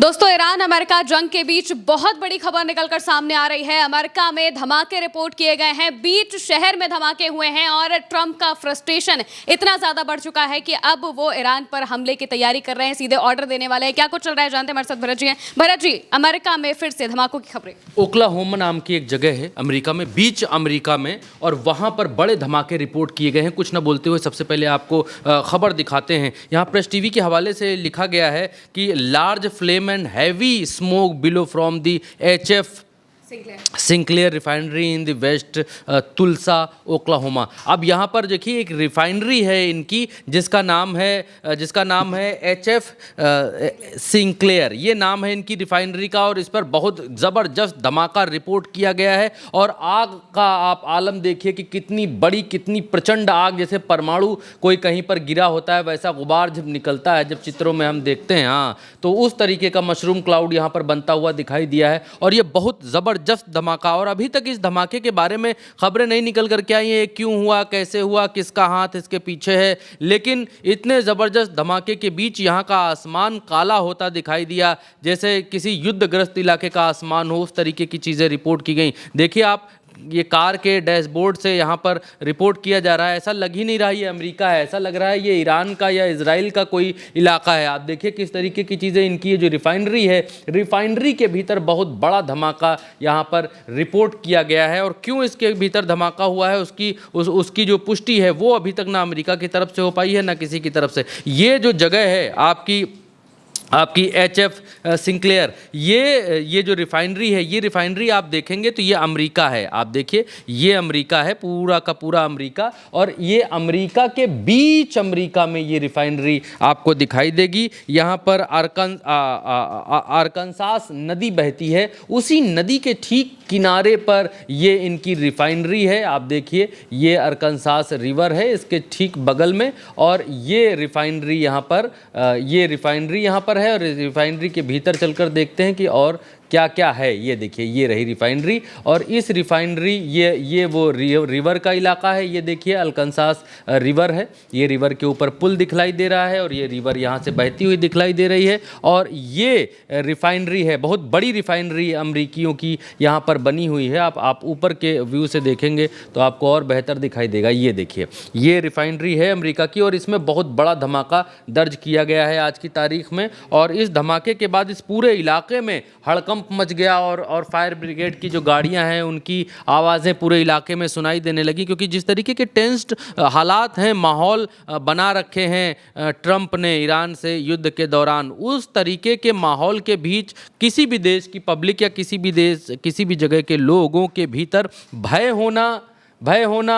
दोस्तों, Iran America जंग के बीच बहुत बड़ी खबर निकलकर सामने आ रही है। अमेरिका में धमाके रिपोर्ट किए गए हैं, बीच शहर में धमाके हुए हैं और ट्रंप का फ्रस्ट्रेशन इतना ज्यादा बढ़ चुका है कि अब वो ईरान पर हमले की तैयारी कर रहे हैं, सीधे ऑर्डर देने वाले हैं। क्या कुछ चल रहा है जानते हैं, हमारे साथ भरत जी हैं। भरत जी, अमेरिका में फिर से धमाकों की खबरें। ओक्लाहोमा नाम की एक जगह है अमेरिका में, बीच अमेरिका में, और वहाँ पर बड़े धमाके रिपोर्ट किए गए हैं। कुछ न बोलते हुए सबसे पहले आपको खबर दिखाते हैं। यहाँ प्रेस टीवी के हवाले से लिखा गया है कि large flame and heavy smoke below from the HF Sinclair refinery in the west Tulsa Oklahoma. अब यहाँ पर देखिए एक रिफाइनरी है इनकी जिसका नाम है HF सिंक्लेयर, ये नाम है इनकी रिफाइनरी का, और इस पर बहुत ज़बरदस्त धमाका रिपोर्ट किया गया है। और आग का आप आलम देखिए कि कितनी बड़ी, कितनी प्रचंड आग, जैसे परमाणु कोई कहीं पर गिरा होता है वैसा गुबार जब निकलता है, जब चित्रों में हम देखते हैं, हाँ, तो उस तरीके का मशरूम क्लाउड यहाँ पर बनता हुआ दिखाई दिया है। और ये बहुत ज़बरदस्त धमाका, और अभी तक इस धमाके के बारे में खबरें नहीं निकल करके आई हैं, क्यों हुआ, कैसे हुआ, किसका हाथ इसके पीछे है। लेकिन इतने ज़बरदस्त धमाके के बीच यहाँ का आसमान काला होता दिखाई दिया, जैसे किसी युद्धग्रस्त इलाके का आसमान हो, उस तरीके की चीज़ें रिपोर्ट की गई। देखिए आप, ये कार के डैशबोर्ड से यहाँ पर रिपोर्ट किया जा रहा है, ऐसा लग ही नहीं रहा ये अमेरिका है, ऐसा लग रहा है ये ईरान का या इजराइल का कोई इलाका है। आप देखिए किस तरीके की चीज़ें इनकी, ये जो रिफाइनरी है, रिफाइनरी के भीतर बहुत बड़ा धमाका यहाँ पर रिपोर्ट किया गया है। और क्यों इसके भीतर धमाका हुआ है उसकी जो पुष्टि है वो अभी तक ना अमेरिका की तरफ से हो पाई है ना किसी की तरफ से। ये जो जगह है आपकी HF सिंक्लेयर, ये जो रिफाइनरी है, ये रिफाइनरी आप देखेंगे तो ये अमेरिका है। आप देखिए ये अमेरिका है, पूरा का पूरा अमेरिका, और ये अमेरिका के बीच अमेरिका में ये रिफाइनरी आपको दिखाई देगी। यहाँ पर आरकनसास नदी बहती है, उसी नदी के ठीक किनारे पर ये इनकी रिफाइनरी है। आप देखिए ये आरकनसास रिवर है इसके ठीक बगल में, और ये रिफाइनरी यहाँ पर है। और रिफाइनरी के भीतर चलकर देखते हैं कि और क्या क्या है। ये देखिए ये रही रिफाइनरी, और इस रिफाइनरी ये वो रिवर का इलाका है। ये देखिए अरकनसास रिवर है, ये रिवर के ऊपर पुल दिखलाई दे रहा है और ये रिवर यहाँ से बहती हुई दिखलाई दे रही है। और ये रिफाइनरी है, बहुत बड़ी रिफाइनरी अमरीकियों की यहाँ पर बनी हुई है। आप ऊपर के व्यू से देखेंगे तो आपको और बेहतर दिखाई देगा। ये देखिए ये रिफाइनरी है अमेरिका की, और इसमें बहुत बड़ा धमाका दर्ज किया गया है आज की तारीख में। और इस धमाके के बाद इस पूरे इलाके में हड़कंप मच गया, और फायर ब्रिगेड की जो गाड़ियां हैं उनकी आवाज़ें पूरे इलाके में सुनाई देने लगी, क्योंकि जिस तरीके के टेंस्ड हालात हैं, माहौल बना रखे हैं ट्रंप ने ईरान से युद्ध के दौरान, उस तरीके के माहौल के बीच किसी भी देश की पब्लिक या किसी भी जगह के लोगों के भीतर भय होना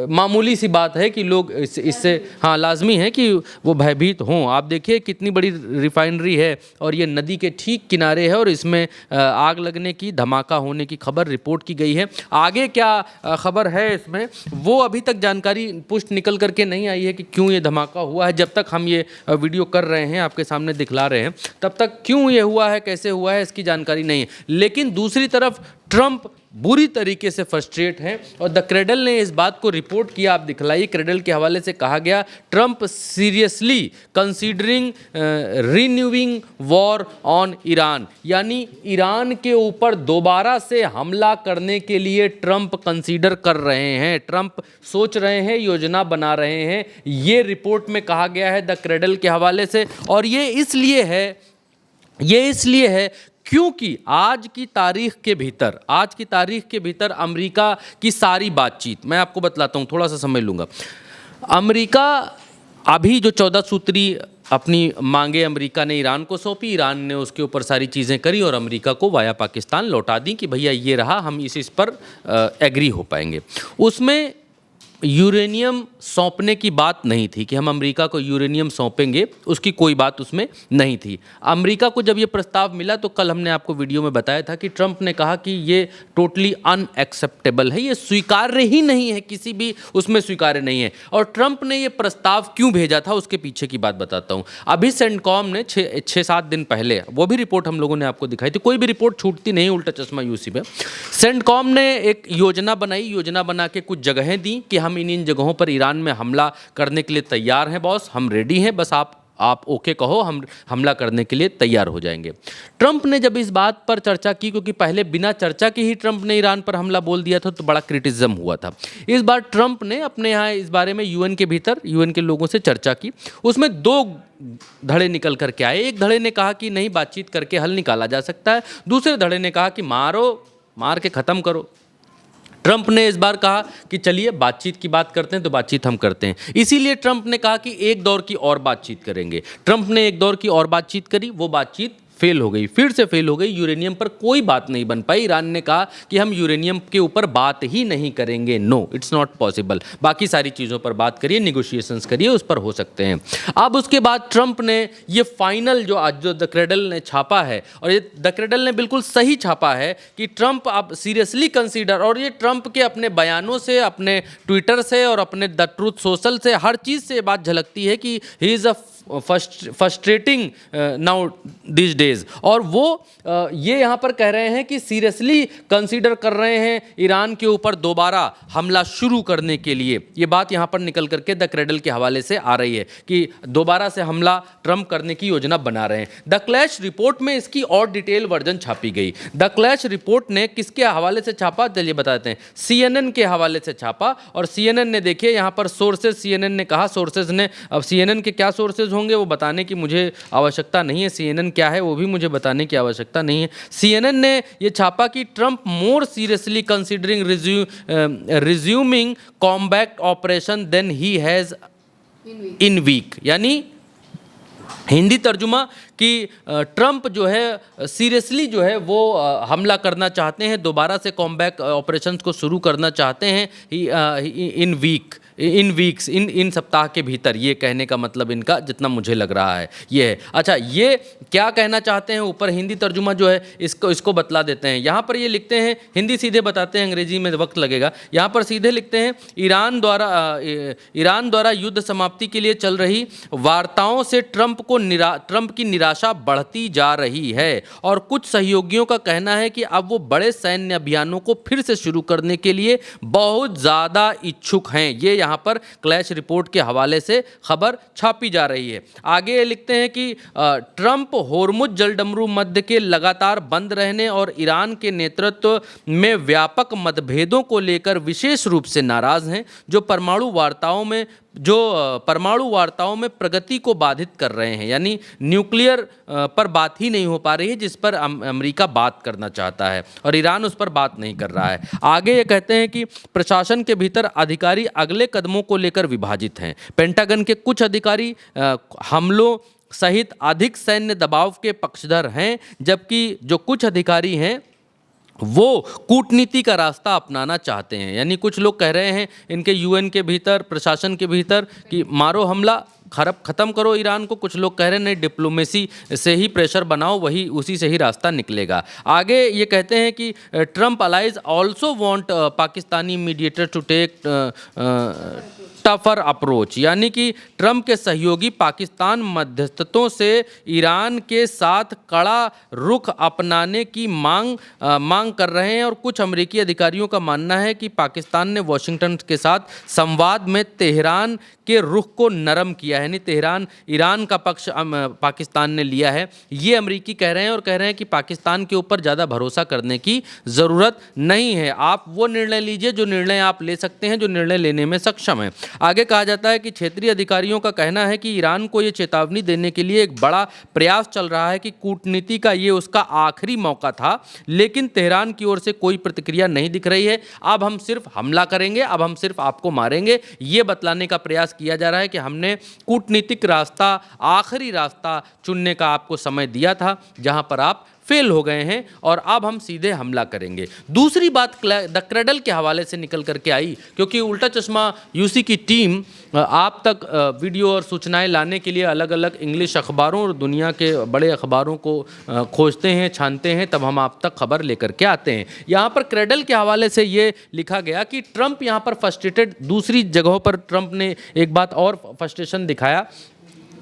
मामूली सी बात है कि लोग इससे हाँ लाजमी है कि वो भयभीत हों। आप देखिए कितनी बड़ी रिफाइनरी है, और ये नदी के ठीक किनारे है, और इसमें आग लगने की, धमाका होने की खबर रिपोर्ट की गई है। आगे क्या खबर है इसमें वो अभी तक जानकारी पुष्ट निकल करके नहीं आई है कि क्यों ये धमाका हुआ है। जब तक हम ये वीडियो कर रहे हैं, आपके सामने दिखला रहे हैं, तब तक क्यों ये हुआ है, कैसे हुआ है, इसकी जानकारी नहीं है। लेकिन दूसरी तरफ ट्रंप बुरी तरीके से फ्रस्ट्रेट हैं, और द क्रेडल ने इस बात को रिपोर्ट किया। आप दिखलाइए, क्रेडल के हवाले से कहा गया, Trump seriously considering renewing war on Iran, यानी ईरान के ऊपर दोबारा से हमला करने के लिए ट्रंप कंसीडर कर रहे हैं, ट्रंप सोच रहे हैं, योजना बना रहे हैं। ये रिपोर्ट में कहा गया है द क्रेडल के हवाले से। और ये इसलिए है क्योंकि आज की तारीख के भीतर अमेरिका की सारी बातचीत, मैं आपको बतलाता हूँ, थोड़ा सा समझ लूँगा। अमेरिका अभी जो 14 सूत्री अपनी मांगे अमेरिका ने ईरान को सौंपी, ईरान ने उसके ऊपर सारी चीज़ें करी और अमेरिका को वाया पाकिस्तान लौटा दी कि भैया ये रहा, हम इस पर एग्री हो पाएंगे। उसमें यूरेनियम सौंपने की बात नहीं थी कि हम अमेरिका को यूरेनियम सौंपेंगे, उसकी कोई बात उसमें नहीं थी। अमेरिका को जब ये प्रस्ताव मिला तो कल हमने आपको वीडियो में बताया था कि ट्रंप ने कहा कि ये टोटली अनएक्सेप्टेबल है, ये स्वीकार्य ही नहीं है, किसी भी उसमें स्वीकार्य नहीं है। और ट्रंप ने ये प्रस्ताव क्यों भेजा था उसके पीछे की बात बताता हूँ। अभी सेंटकॉम ने 6-7 दिन पहले, वो भी रिपोर्ट हम लोगों ने आपको दिखाई थी, कोई भी रिपोर्ट छूटती नहीं उल्टा चश्मा यूसी पे। सेंटकॉम ने एक योजना बना के कुछ जगहें दी कि हम इन जगहों पर ईरान में हमला करने के लिए तैयार हैं बॉस, हम रेडी हैं, बस आप आप ओके कहो, हम हमला करने के लिए तैयार हो जाएंगे। ट्रंप ने जब इस बात पर चर्चा की, क्योंकि पहले बिना चर्चा के ही ट्रंप ने ईरान पर हमला बोल दिया था, तो बड़ा क्रिटिसिज्म हुआ था। इस बार ट्रंप ने अपने यहाँ इस बारे में यूएन के भीतर यूएन के लोगों से चर्चा की। उसमें दो धड़े निकल करके आए। एक धड़े ने कहा कि नहीं, बातचीत करके हल निकाला जा सकता है। दूसरे धड़े ने कहा कि मार के ख़त्म करो। ट्रंप ने इस बार कहा कि चलिए बातचीत की बात करते हैं, तो बातचीत हम करते हैं। इसीलिए ट्रंप ने कहा कि एक दौर की और बातचीत करेंगे। ट्रंप ने एक दौर की और बातचीत करी, वो बातचीत फेल हो गई, फिर से फेल हो गई। यूरेनियम पर कोई बात नहीं बन पाई। ईरान ने कहा कि हम यूरेनियम के ऊपर बात ही नहीं करेंगे, नो इट्स नॉट पॉसिबल। बाकी सारी चीज़ों पर बात करिए, निगोशिएशंस करिए, उस पर हो सकते हैं। अब उसके बाद ट्रंप ने ये फाइनल जो आज जो द क्रेडल ने छापा है, और ये द क्रेडल ने बिल्कुल सही छापा है कि ट्रंप अब सीरियसली कंसीडर, और ये ट्रंप के अपने बयानों से, अपने ट्विटर से और अपने द ट्रूथ सोशल से, हर चीज़ से बात झलकती है कि he is a frustrating now this days. और वो ये यहाँ पर कह रहे हैं कि सीरियसली कंसीडर कर रहे हैं ईरान के ऊपर दोबारा हमला शुरू करने के लिए। ये बात यहाँ पर निकल करके द क्रेडल के हवाले से आ रही है कि दोबारा से हमला ट्रंप करने की योजना बना रहे हैं। द क्लैश रिपोर्ट में इसकी और डिटेल वर्जन छापी गई। द क्लैश रिपोर्ट ने किसके हवाले से छापा, चलिए बताते हैं। CNN के हवाले से छापा। और CNN ने, देखिए यहाँ पर सोर्सेज, CNN ने कहा, सोर्सेज ने, अब CNN के क्या सोर्सेज होंगे वो बताने की मुझे आवश्यकता नहीं है, CNN क्या है वो भी मुझे बताने की आवश्यकता नहीं है। CNN ने ये छापा कि Trump more seriously considering resuming combat operation then he has in week. यानी हिंदी तर्जुमा कि ट्रंप जो है सीरियसली जो है वो हमला करना चाहते हैं, दोबारा से कॉम्बैट ऑपरेशंस को शुरू करना चाहते हैं इन सप्ताह के भीतर। ये कहने का मतलब इनका, जितना मुझे लग रहा है, ये है। अच्छा, ये क्या कहना चाहते हैं, ऊपर हिंदी तर्जुमा जो है इसको बतला देते हैं। यहाँ पर ये लिखते हैं, हिंदी सीधे बताते हैं, अंग्रेजी में वक्त लगेगा। यहाँ पर सीधे लिखते हैं, ईरान द्वारा युद्ध समाप्ति के लिए चल रही वार्ताओं से ट्रंप की निराशा बढ़ती जा रही है, और कुछ सहयोगियों का कहना है कि अब वो बड़े सैन्य अभियानों को फिर से शुरू करने के लिए बहुत ज़्यादा इच्छुक हैं। ये यहाँ पर क्लैश रिपोर्ट के हवाले से खबर छापी जा रही है। आगे ये लिखते हैं कि ट्रंप होर्मुज जलडमरू मध्य के लगातार बंद रहने और ईरान के नेतृत्व में व्यापक मतभेदों को लेकर विशेष रूप से नाराज हैं, जो परमाणु वार्ताओं में प्रगति को बाधित कर रहे हैं। यानी न्यूक्लियर पर बात ही नहीं हो पा रही है, जिस पर अमेरिका बात करना चाहता है, और ईरान उस पर बात नहीं कर रहा है। आगे ये कहते हैं कि प्रशासन के भीतर अधिकारी अगले कदमों को लेकर विभाजित हैं। पेंटागन के कुछ अधिकारी हमलों सहित अधिक सैन्य दबाव के पक्षधर हैं, जबकि जो कुछ अधिकारी हैं वो कूटनीति का रास्ता अपनाना चाहते हैं। यानी कुछ लोग कह रहे हैं इनके यूएन के भीतर, प्रशासन के भीतर, कि मारो हमला, ख़त्म करो ईरान को। कुछ लोग कह रहे हैं नहीं, डिप्लोमेसी से ही प्रेशर बनाओ, उसी से ही रास्ता निकलेगा। आगे ये कहते हैं कि Trump allies also want Pakistani mediator to take tougher approach. यानी कि ट्रंप के सहयोगी पाकिस्तान मध्यस्थों से ईरान के साथ कड़ा रुख अपनाने की मांग कर रहे हैं, और कुछ अमेरिकी अधिकारियों का मानना है कि पाकिस्तान ने वॉशिंगटन के साथ संवाद में तेहरान के रुख को नरम किया है। यानी ईरान का पक्ष पाकिस्तान ने लिया है, ये अमेरिकी कह रहे हैं, और कह रहे हैं कि पाकिस्तान के ऊपर ज़्यादा भरोसा करने की ज़रूरत नहीं है। आप वो निर्णय लीजिए जो निर्णय आप ले सकते हैं, जो निर्णय लेने में सक्षम है। आगे कहा जाता है कि क्षेत्रीय अधिकारियों का कहना है कि ईरान को ये चेतावनी देने के लिए एक बड़ा प्रयास चल रहा है कि कूटनीति का ये उसका आखिरी मौका था, लेकिन तेहरान की ओर से कोई प्रतिक्रिया नहीं दिख रही है। अब हम सिर्फ हमला करेंगे, अब हम सिर्फ आपको मारेंगे, ये बतलाने का प्रयास किया जा रहा है कि हमने कूटनीतिक रास्ता, आखिरी रास्ता चुनने का आपको समय दिया था, जहां पर आप फेल हो गए हैं, और अब हम सीधे हमला करेंगे। दूसरी बात द क्रेडल के हवाले से निकल करके आई, क्योंकि उल्टा चश्मा यूसी की टीम आप तक वीडियो और सूचनाएं लाने के लिए अलग अलग इंग्लिश अखबारों और दुनिया के बड़े अखबारों को खोजते हैं, छानते हैं, तब हम आप तक खबर लेकर के आते हैं। यहाँ पर क्रेडल के हवाले से ये लिखा गया कि ट्रंप यहाँ पर फ्रस्ट्रेटेड, दूसरी जगहों पर ट्रंप ने एक बात और फ्रस्ट्रेशन दिखाया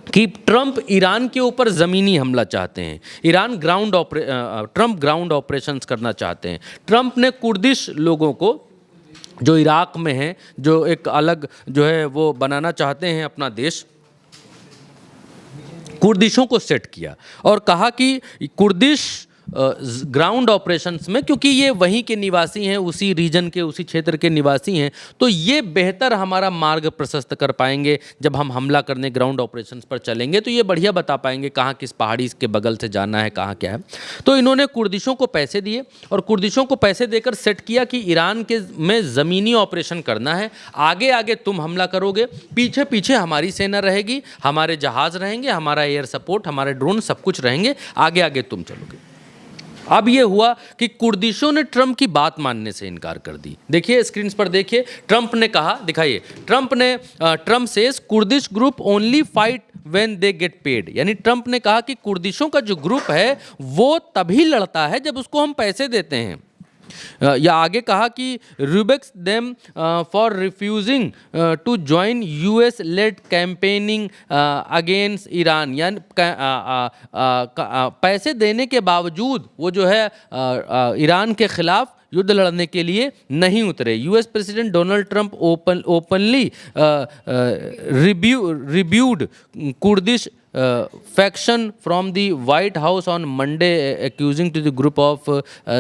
कि ट्रंप ईरान के ऊपर ज़मीनी हमला चाहते हैं। ट्रंप ग्राउंड ऑपरेशंस करना चाहते हैं। ट्रंप ने कुर्दिश लोगों को जो इराक में हैं, जो एक अलग जो है वो बनाना चाहते हैं अपना देश, कुर्दिशों को सेट किया और कहा कि कुर्दिश ग्राउंड ऑपरेशंस में, क्योंकि ये वहीं के निवासी हैं, उसी रीजन के, उसी क्षेत्र के निवासी हैं, तो ये बेहतर हमारा मार्ग प्रशस्त कर पाएंगे। जब हम हमला करने ग्राउंड ऑपरेशंस पर चलेंगे तो ये बढ़िया बता पाएंगे कहाँ किस पहाड़ी के बगल से जाना है, कहाँ क्या है। तो इन्होंने कुर्दिशों को पैसे दिए और कुर्दिशों को पैसे देकर सेट किया कि ईरान के में ज़मीनी ऑपरेशन करना है, आगे आगे तुम हमला करोगे, पीछे पीछे हमारी सेना रहेगी, हमारे जहाज़ रहेंगे, हमारा एयर सपोर्ट, हमारे ड्रोन सब कुछ रहेंगे, आगे आगे तुम चलोगे। अब ये हुआ कि कुर्दिशों ने ट्रंप की बात मानने से इनकार कर दी। देखिए स्क्रीन पर देखिए, ट्रंप ने कहा, दिखाइए, Trump says Kurdish group only fight when they get paid. यानी ट्रंप ने कहा कि कुर्दिशों का जो ग्रुप है वो तभी लड़ता है जब उसको हम पैसे देते हैं। या आगे कहा कि rebukes them for refusing to join US led campaigning against Iran. यानी पैसे देने के बावजूद वो जो है ईरान के खिलाफ युद्ध लड़ने के लिए नहीं उतरे। US president Donald Trump openly rebuked Kurdish faction from the White House on Monday, accusing to the group of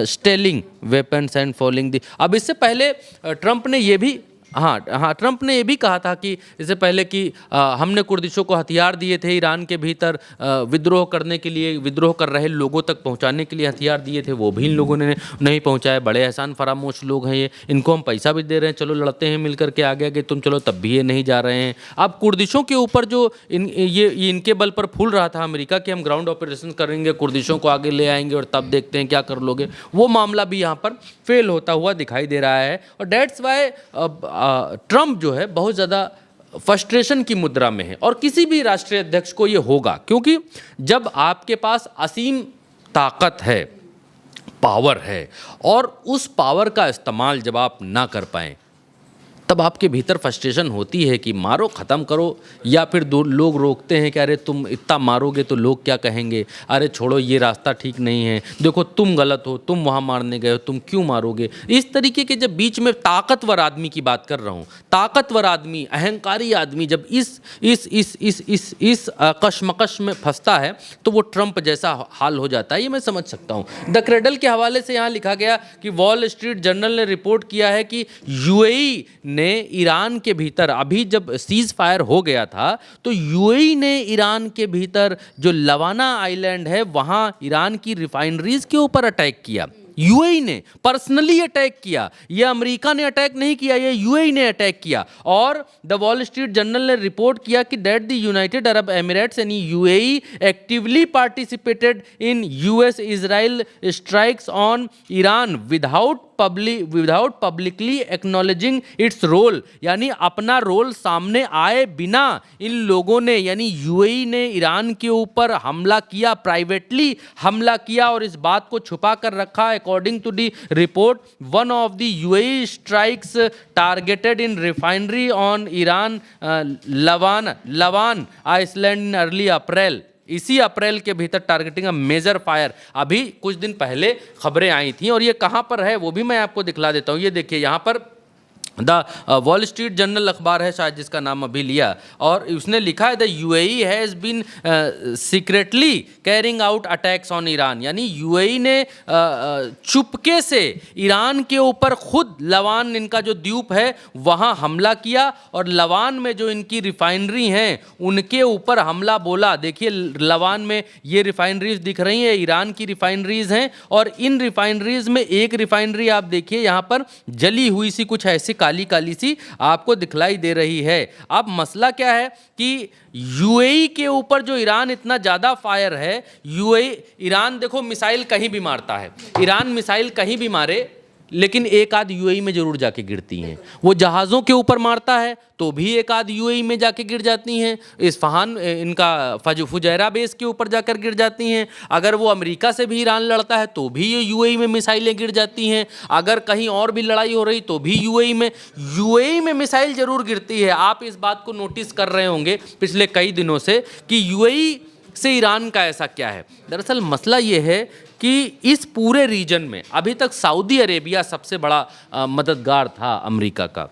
stealing weapons and following the। अब इससे पहले ट्रंप ने ये भी ट्रंप ने ये भी कहा था कि इससे पहले कि हमने कुर्दिशों को हथियार दिए थे ईरान के भीतर विद्रोह करने के लिए, विद्रोह कर रहे लोगों तक पहुंचाने के लिए हथियार दिए थे, वो भी इन लोगों ने नहीं पहुंचाए। बड़े एहसान फरामोश लोग हैं ये, इनको हम पैसा भी दे रहे हैं, चलो लड़ते हैं मिलकर के आगे आगे, तुम चलो, तब भी ये नहीं जा रहे हैं। अब कुर्दिशों के ऊपर जो ये इनके बल पर फूल रहा था अमेरिका कि हम ग्राउंड ऑपरेशन करेंगे, कुर्दिशों को आगे ले आएंगे और तब देखते हैं क्या कर लोगे, वो मामला भी यहाँ पर फेल होता हुआ दिखाई दे रहा है। और डेट्स वाई ट्रंप जो है बहुत ज़्यादा फ्रस्ट्रेशन की मुद्रा में है। और किसी भी राष्ट्रीय अध्यक्ष को ये होगा, क्योंकि जब आपके पास असीम ताकत है, पावर है, और उस पावर का इस्तेमाल जब आप ना कर पाएं, तब आपके भीतर फ्रस्ट्रेशन होती है कि मारो, ख़त्म करो। या फिर दो लोग रोकते हैं कि अरे तुम इतना मारोगे तो लोग क्या कहेंगे, अरे छोड़ो ये रास्ता ठीक नहीं है, देखो तुम गलत हो, तुम वहाँ मारने गए हो, तुम क्यों मारोगे। इस तरीके के जब बीच में ताकतवर आदमी की बात कर रहा हूँ, ताकतवर आदमी, अहंकारी आदमी जब इस कशमकश में फंसता है तो वो ट्रंप जैसा हाल हो जाता है, ये मैं समझ सकता हूँ। द क्रेडल के हवाले से यहाँ लिखा गया कि वॉल स्ट्रीट जर्नल ने रिपोर्ट किया है कि यूएई ने ईरान के भीतर, अभी जब सीज फायर हो गया था तो यूएई ने ईरान के भीतर जो लवाना आइलैंड है वहाँ ईरान की रिफाइनरीज के ऊपर अटैक किया। यूएई ने पर्सनली अटैक किया, ये अमेरिका ने अटैक नहीं किया, ये यूएई ने अटैक किया। और द वॉल स्ट्रीट जर्नल ने रिपोर्ट किया कि that the United Arab Emirates यानी UAE actively participated in US Israel strikes on Iran without publicly acknowledging its role. यानी अपना रोल सामने आए बिना इन लोगों ने, यानी यूएई ने ईरान के ऊपर हमला किया, प्राइवेटली हमला किया और इस बात को छुपा कर रखा। According to the report, one of the UAE strikes targeted in refinery on Iran Lavan island in early April. इसी अप्रैल के भीतर टारगेटिंग मेजर फायर। अभी कुछ दिन पहले खबरें आई थी और ये कहाँ पर है वो भी मैं आपको दिखला देता हूँ। ये देखिए यहाँ पर द वॉल स्ट्रीट जर्नल अखबार है शायद जिसका नाम अभी लिया, और उसने लिखा है the UAE has been secretly carrying out attacks on Iran. यानी यूएई ने चुपके से ईरान के ऊपर खुद लवान, इनका जो द्वीप है, वहाँ हमला किया और लवान में जो इनकी रिफाइनरी हैं उनके ऊपर हमला बोला। देखिए लवान में ये रिफाइनरीज दिख रही हैं, ईरान की रिफाइनरीज हैं, और इन रिफाइनरीज में एक रिफाइनरी आप देखिए यहाँ पर जली हुई सी, कुछ ऐसी काली काली सी आपको दिखलाई दे रही है। अब मसला क्या है कि यूएई के ऊपर जो ईरान इतना ज़्यादा फायर है, ईरान देखो मिसाइल कहीं भी मारता है, ईरान मिसाइल कहीं भी मारे लेकिन एक आध यूएई में ज़रूर जाके गिरती हैं। वो जहाज़ों के ऊपर मारता है तो भी एक आध यूएई में जाके गिर जाती हैं, इस्फहान इनका फुजैरा बेस के ऊपर जाकर गिर जाती हैं। अगर वो अमेरिका से भी ईरान लड़ता है तो भी ये यूएई में मिसाइलें गिर जाती हैं। अगर कहीं और भी लड़ाई हो रही तो भी यूएई में मिसाइल ज़रूर गिरती है। आप इस बात को नोटिस कर रहे होंगे पिछले कई दिनों से कि यूएई से ईरान का ऐसा क्या है। दरअसल मसला ये है कि इस पूरे रीजन में अभी तक सऊदी अरेबिया सबसे बड़ा मददगार था अमेरिका का।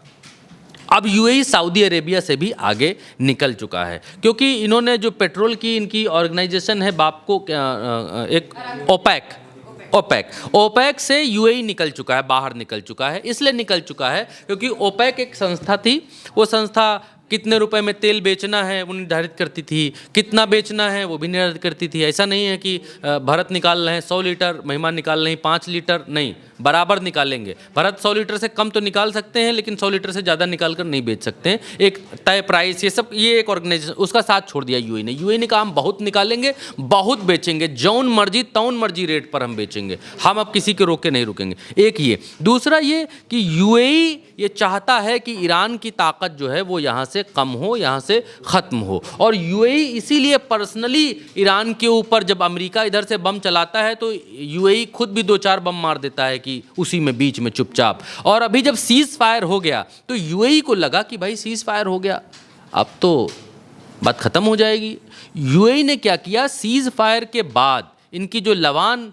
अब यूएई सऊदी अरेबिया से भी आगे निकल चुका है, क्योंकि इन्होंने जो पेट्रोल की इनकी ऑर्गेनाइजेशन है बाप को एक ओपेक से यूएई निकल चुका है, बाहर निकल चुका है। इसलिए निकल चुका है क्योंकि ओपेक एक संस्था थी, वो संस्था कितने रुपए में तेल बेचना है वो निर्धारित करती थी, कितना बेचना है वो भी निर्धारित करती थी। ऐसा नहीं है कि भरत निकाल रहे हैं 100 लीटर, मेहमान निकाल रहे हैं 5 लीटर, नहीं, बराबर निकालेंगे। भरत 100 लीटर से कम तो निकाल सकते हैं, लेकिन 100 लीटर से ज़्यादा निकाल कर नहीं बेच सकते हैं। एक तय प्राइस, ये एक ऑर्गेनाइजेशन, उसका साथ छोड़ दिया यूएई ने। यूएई ने कहा हम बहुत निकालेंगे, बहुत बेचेंगे, जौन मर्जी तौन मर्जी रेट पर हम बेचेंगे, हम अब किसी के रोके नहीं रुकेंगे। एक ये, दूसरा ये कि यूएई ये चाहता है कि ईरान की ताकत जो है वो यहाँ से कम हो, यहाँ से ख़त्म हो। और यूएई इसीलिए पर्सनली ईरान के ऊपर, जब अमेरिका इधर से बम चलाता है तो यूएई खुद भी 2-4 बम मार देता है कि उसी में बीच में चुपचाप। और अभी जब सीज़ फायर हो गया तो यूएई को लगा कि भाई सीज़ फायर हो गया, अब तो बात ख़त्म हो जाएगी। यूएई ने क्या किया, सीज़ फायर के बाद इनकी जो लवान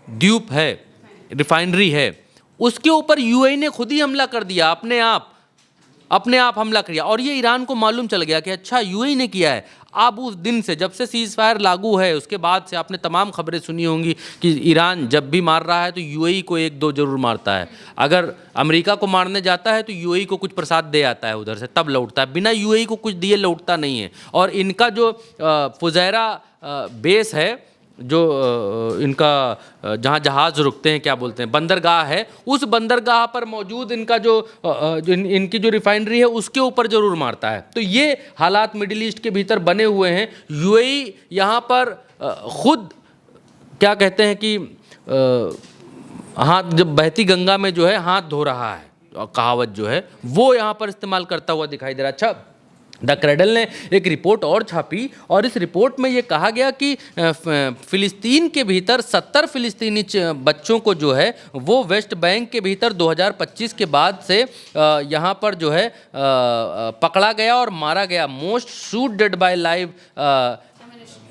द्वीप है, रिफाइनरी है, उसके ऊपर यूएई ने खुद ही हमला कर दिया, अपने आप हमला किया। और ये ईरान को मालूम चल गया कि अच्छा यूएई ने किया है। अब उस दिन से, जब से सीज़ फायर लागू है, उसके बाद से आपने तमाम खबरें सुनी होंगी कि ईरान जब भी मार रहा है तो यूएई को 1-2 जरूर मारता है। अगर अमेरिका को मारने जाता है तो यूएई को कुछ प्रसाद दे आता है उधर से, तब लौटता है, बिना यूएई को कुछ दिए लौटता नहीं है। और इनका जो फुजैरा बेस है, जो इनका जहाँ जहाज़ रुकते हैं, क्या बोलते हैं, बंदरगाह है, उस बंदरगाह पर मौजूद इनका जो इनकी जो रिफाइनरी है उसके ऊपर ज़रूर मारता है। तो ये हालात मिडिल ईस्ट के भीतर बने हुए हैं। यूएई यहाँ पर खुद क्या कहते हैं कि हाथ, जब बहती गंगा में जो है हाथ धो रहा है, कहावत जो है वो यहाँ पर इस्तेमाल करता हुआ दिखाई दे रहा। अच्छा, द क्रेडल ने एक रिपोर्ट और छापी और इस रिपोर्ट में ये कहा गया कि फ़िलिस्तीन के भीतर 70 फ़िलिस्तीनी बच्चों को जो है वो वेस्ट बैंक के भीतर 2025 के बाद से यहाँ पर जो है पकड़ा गया और मारा गया। Most shoot dead by live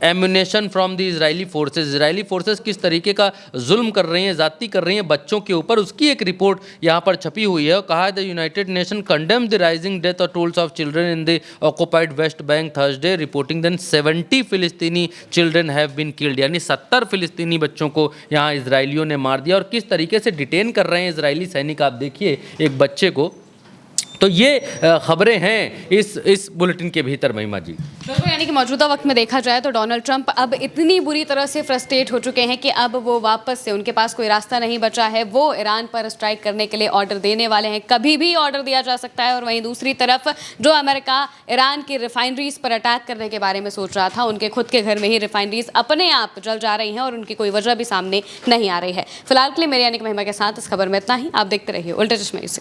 ammunition from the Israeli forces किस तरीके का जुल्म कर रही हैं, ज़्यादती कर रही हैं बच्चों के ऊपर, उसकी एक रिपोर्ट यहाँ पर छपी हुई है। और कहा है the United Nation condemn the rising death और tolls of children in the occupied West Bank Thursday, reporting then 70 फ़िलिस्तीनी चिल्ड्रन हैव बीन किल्ड, यानी 70 फ़िलिस्तीनी बच्चों को यहाँ इसराइलियों ने मार दिया। और किस तरीके से डिटेन कर रहे हैं इसराइली सैनिक, आप देखिए एक बच्चे को। तो ये खबरें हैं इस बुलेटिन के भीतर, महिमा जी। बिल्कुल, यानी कि मौजूदा वक्त में देखा जाए तो डोनाल्ड ट्रंप अब इतनी बुरी तरह से फ्रस्ट्रेट हो चुके हैं कि अब वो वापस से, उनके पास कोई रास्ता नहीं बचा है, वो ईरान पर स्ट्राइक करने के लिए ऑर्डर देने वाले हैं। कभी भी ऑर्डर दिया जा सकता है। और वहीं दूसरी तरफ जो अमेरिका ईरान की रिफाइनरीज पर अटैक करने के बारे में सोच रहा था, उनके खुद के घर में ही रिफाइनरीज अपने आप जल जा रही हैं और उनकी कोई वजह भी सामने नहीं आ रही है। फिलहाल के लिए मेरे यानी कि महिमा के साथ इस खबर में इतना ही। आप देखते रहिए उल्टा चश्मा न्यूज़।